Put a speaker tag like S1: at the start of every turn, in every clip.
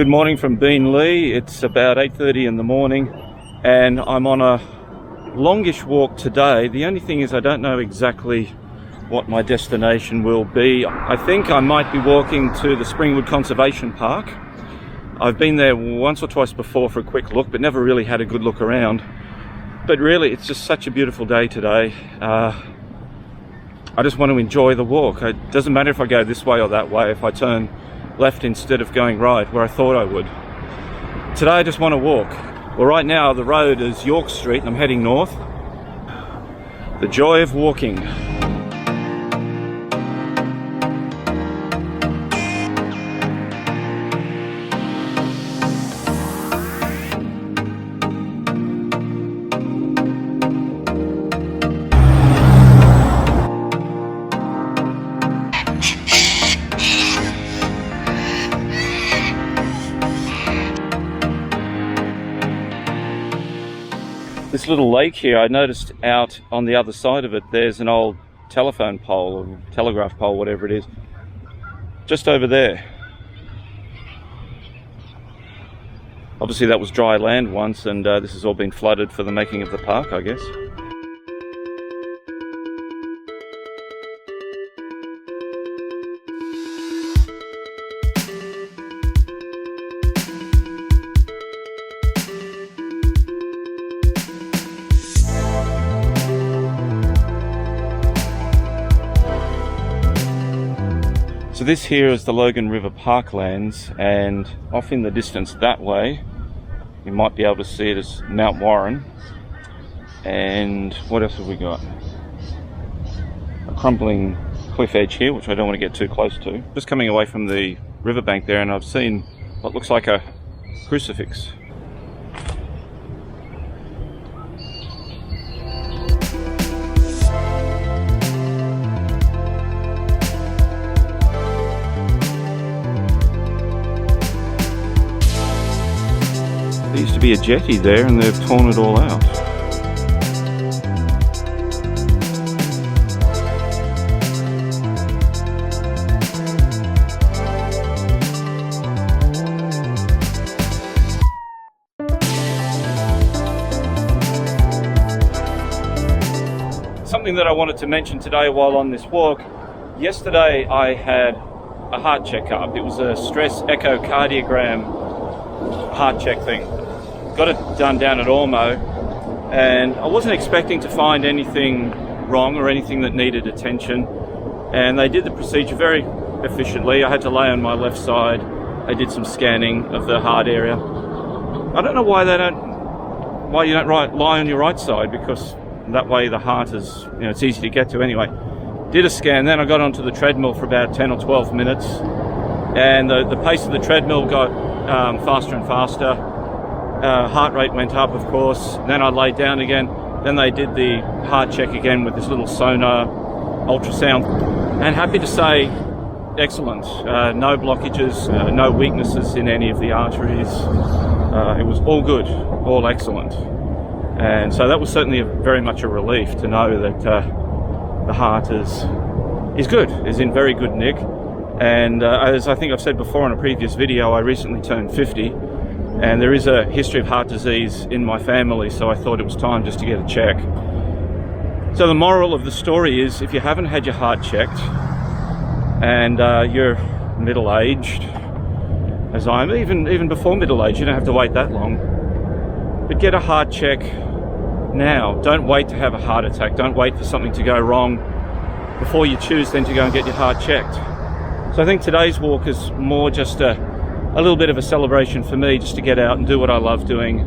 S1: Good morning from Beenleigh. It's about 8:30 in the morning and I'm on a longish walk today. The only thing is I don't know exactly what my destination will be. I think I might be walking to the Springwood Conservation Park. I've been there once or twice before for a quick look, but never really had a good look around. But really, it's just such a beautiful day today. I just want to enjoy the walk. It doesn't matter if I go this way or that way, if I turn left instead of going right where I thought I would. Today I just want to walk. Well, right now the road is York Street and I'm heading north. The joy of walking. This little lake here, I noticed out on the other side of it, there's an old telephone pole or telegraph pole, whatever it is, just over there. Obviously that was dry land once and this has all been flooded for the making of the park, I guess. So this here is the Logan River Parklands, and off in the distance that way you might be able to see it as Mount Warren. And what else have we got? A crumbling cliff edge here, which I don't want to get too close to. Just coming away from the riverbank there and I've seen what looks like a crucifix. There used to be a jetty there and they've torn it all out. Something that I wanted to mention today while on this walk. Yesterday I had a heart checkup. It was a stress echocardiogram heart check thing. Got it done down at Ormo, and I wasn't expecting to find anything wrong or anything that needed attention, and they did the procedure very efficiently. I had to lay on my left side. They did some scanning of the heart area. I don't know why you don't lie on your right side, because that way the heart is, it's easy to get to anyway. Did a scan, then I got onto the treadmill for about 10 or 12 minutes, and the pace of the treadmill got faster and faster. Heart rate went up, of course. Then I laid down again. Then they did the heart check again with this little sonar ultrasound. And happy to say, excellent. No blockages, no weaknesses in any of the arteries. It was all good, all excellent. And so that was certainly very much a relief to know that the heart is good, is in very good nick. And as I think I've said before in a previous video, I recently turned 50. And there is a history of heart disease in my family, so I thought it was time just to get a check. So the moral of the story is, if you haven't had your heart checked and you're middle-aged, as I am, even before middle age, you don't have to wait that long, but get a heart check now. Don't wait to have a heart attack. Don't wait for something to go wrong before you choose then to go and get your heart checked. So I think today's walk is more just a little bit of a celebration for me, just to get out and do what I love doing,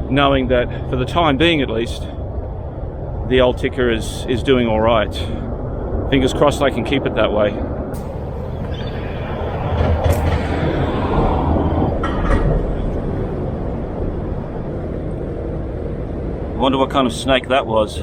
S1: knowing that for the time being at least, the old ticker is doing all right. Fingers crossed I can keep it that way. I wonder what kind of snake that was.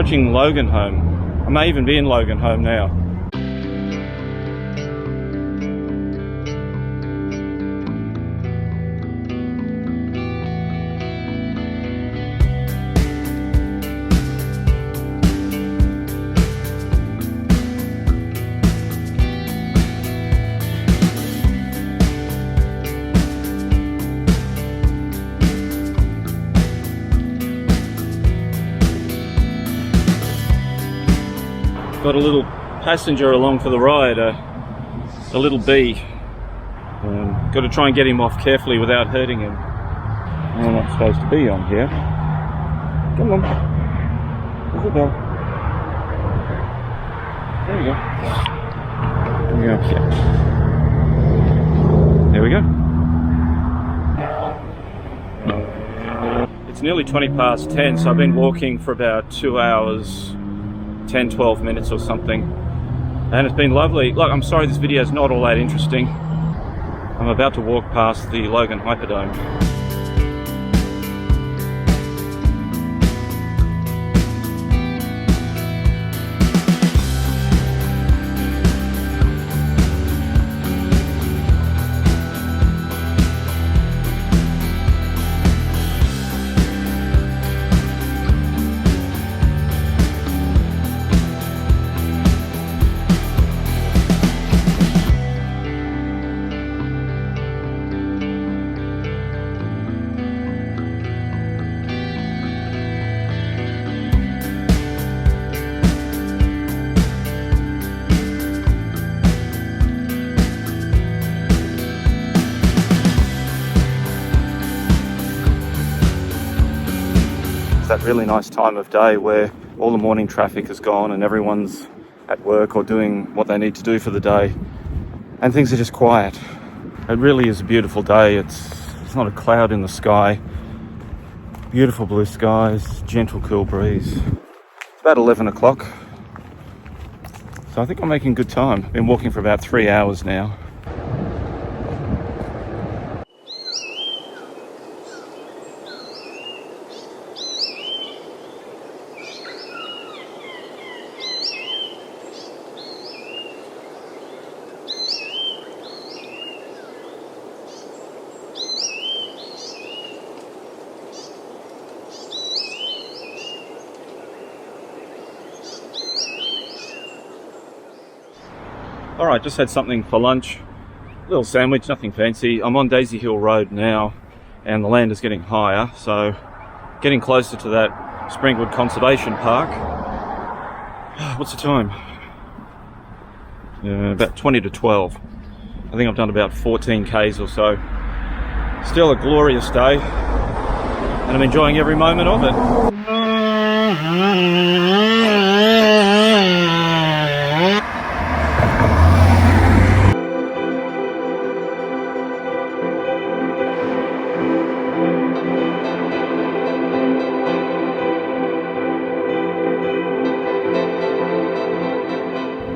S1: approaching Logan Home. I may even be in Logan Home now. Got a little passenger along for the ride, a little bee. Got to try and get him off carefully without hurting him. I'm not supposed to be on here. Come on. There's the bell. There we go. There we go. It's nearly 20 past 10, so I've been walking for about 2 hours. 10-12 minutes or something, and it's been lovely. Look, I'm sorry this video is not all that interesting. I'm about to walk past the Logan Hyperdome. That really nice time of day where all the morning traffic is gone and everyone's at work or doing what they need to do for the day, and things are just quiet. It really is a beautiful day. It's not a cloud in the sky. Beautiful blue skies, gentle cool breeze. It's about 11 o'clock, so I think I'm making good time. Been walking for about 3 hours now. Alright, just had something for lunch. Little sandwich, nothing fancy. I'm on Daisy Hill Road now, and the land is getting higher, so getting closer to that Springwood Conservation Park. What's the time? About 20 to 12. I think I've done about 14 Ks or so. Still a glorious day, and I'm enjoying every moment of it.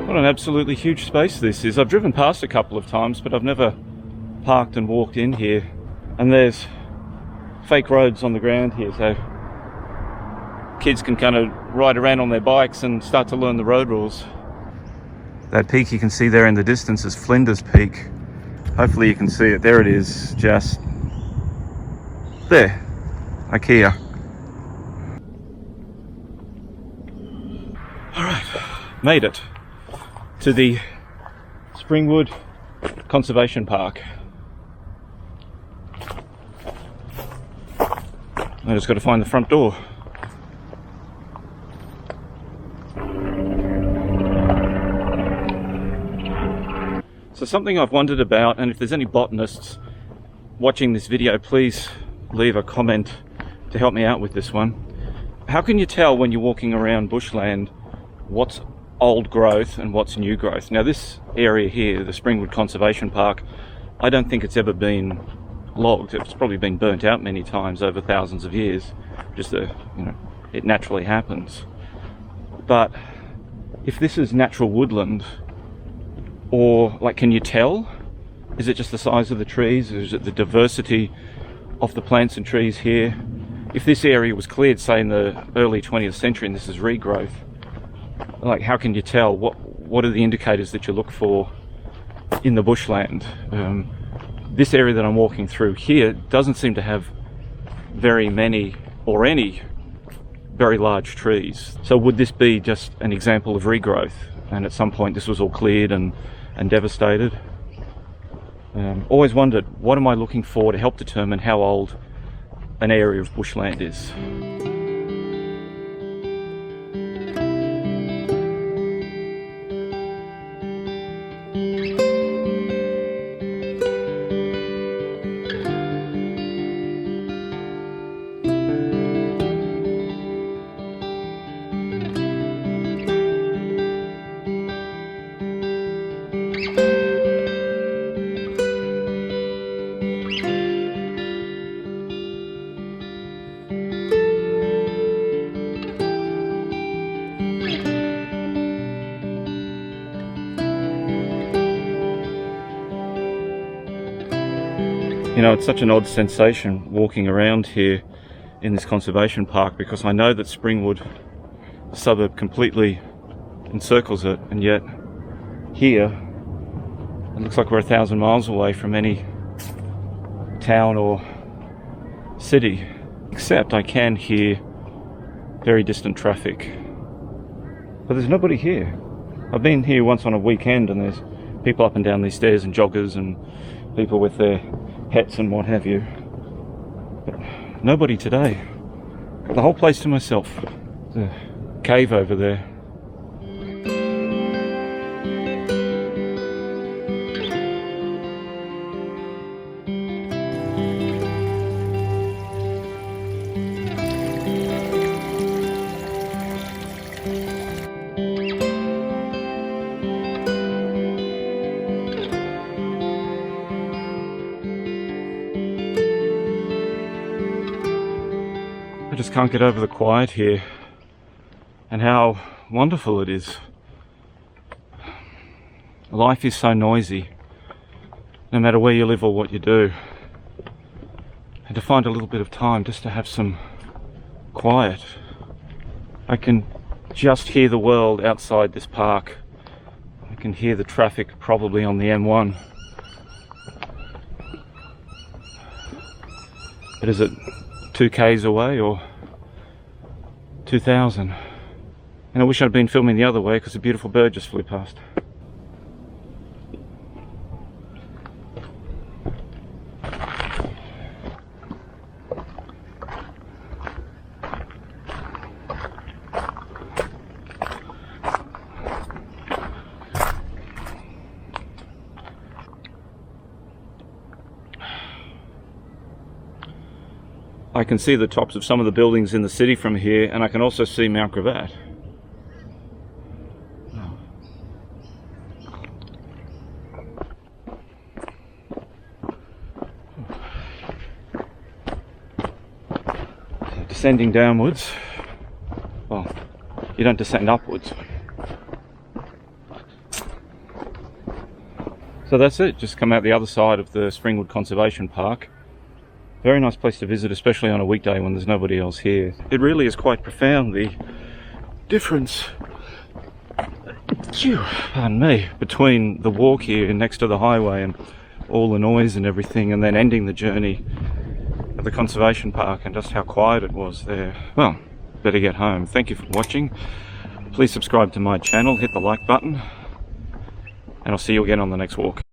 S1: What an absolutely huge space this is. I've driven past a couple of times, but I've never parked and walked in here. And there's fake roads on the ground here, so kids can kind of ride around on their bikes and start to learn the road rules. That peak you can see there in the distance is Flinders Peak. Hopefully you can see it. There it is, just there. IKEA. Alright, made it to the Springwood Conservation Park. I just got to find the front door. So something I've wondered about, and if there's any botanists watching this video, please leave a comment to help me out with this one. How can you tell when you're walking around bushland what's old growth and what's new growth? Now this area here, the Springwood Conservation Park, I don't think it's ever been logged. It's probably been burnt out many times over thousands of years. Just it naturally happens. But if this is natural woodland, or like, can you tell? Is it just the size of the trees? Is it the diversity of the plants and trees here? if this area was cleared, say in the early 20th century, and this is regrowth, like how can you tell? What are the indicators that you look for in the bushland? This area that I'm walking through here doesn't seem to have very many or any very large trees. So would this be just an example of regrowth, and at some point this was all cleared and devastated? Always wondered, what am I looking for to help determine how old an area of bushland is? You know, it's such an odd sensation walking around here in this conservation park, because I know that Springwood, the suburb, completely encircles it, and yet here it looks like we're 1,000 miles away from any town or city, except I can hear very distant traffic. But there's nobody here. I've been here once on a weekend and there's people up and down these stairs, and joggers and people with their pets and what have you. But nobody today. Got the whole place to myself. The cave over there. I just can't get over the quiet here and how wonderful it is. Life is so noisy, no matter where you live or what you do. And to find a little bit of time just to have some quiet. I can just hear the world outside this park. I can hear the traffic probably on the M1. But is it 2 k's away or 2,000? And I wish I'd been filming the other way because a beautiful bird just flew past. I can see the tops of some of the buildings in the city from here, and I can also see Mount Gravatt. Descending downwards. Well, you don't descend upwards. So that's it, just come out the other side of the Springwood Conservation Park. Very nice place to visit, especially on a weekday when there's nobody else here. It really is quite profound, the difference, pardon me, between the walk here next to the highway and all the noise and everything, and then ending the journey at the conservation park, and just how quiet it was there. Well, better get home. Thank you for watching. Please subscribe to my channel, hit the like button, and I'll see you again on the next walk.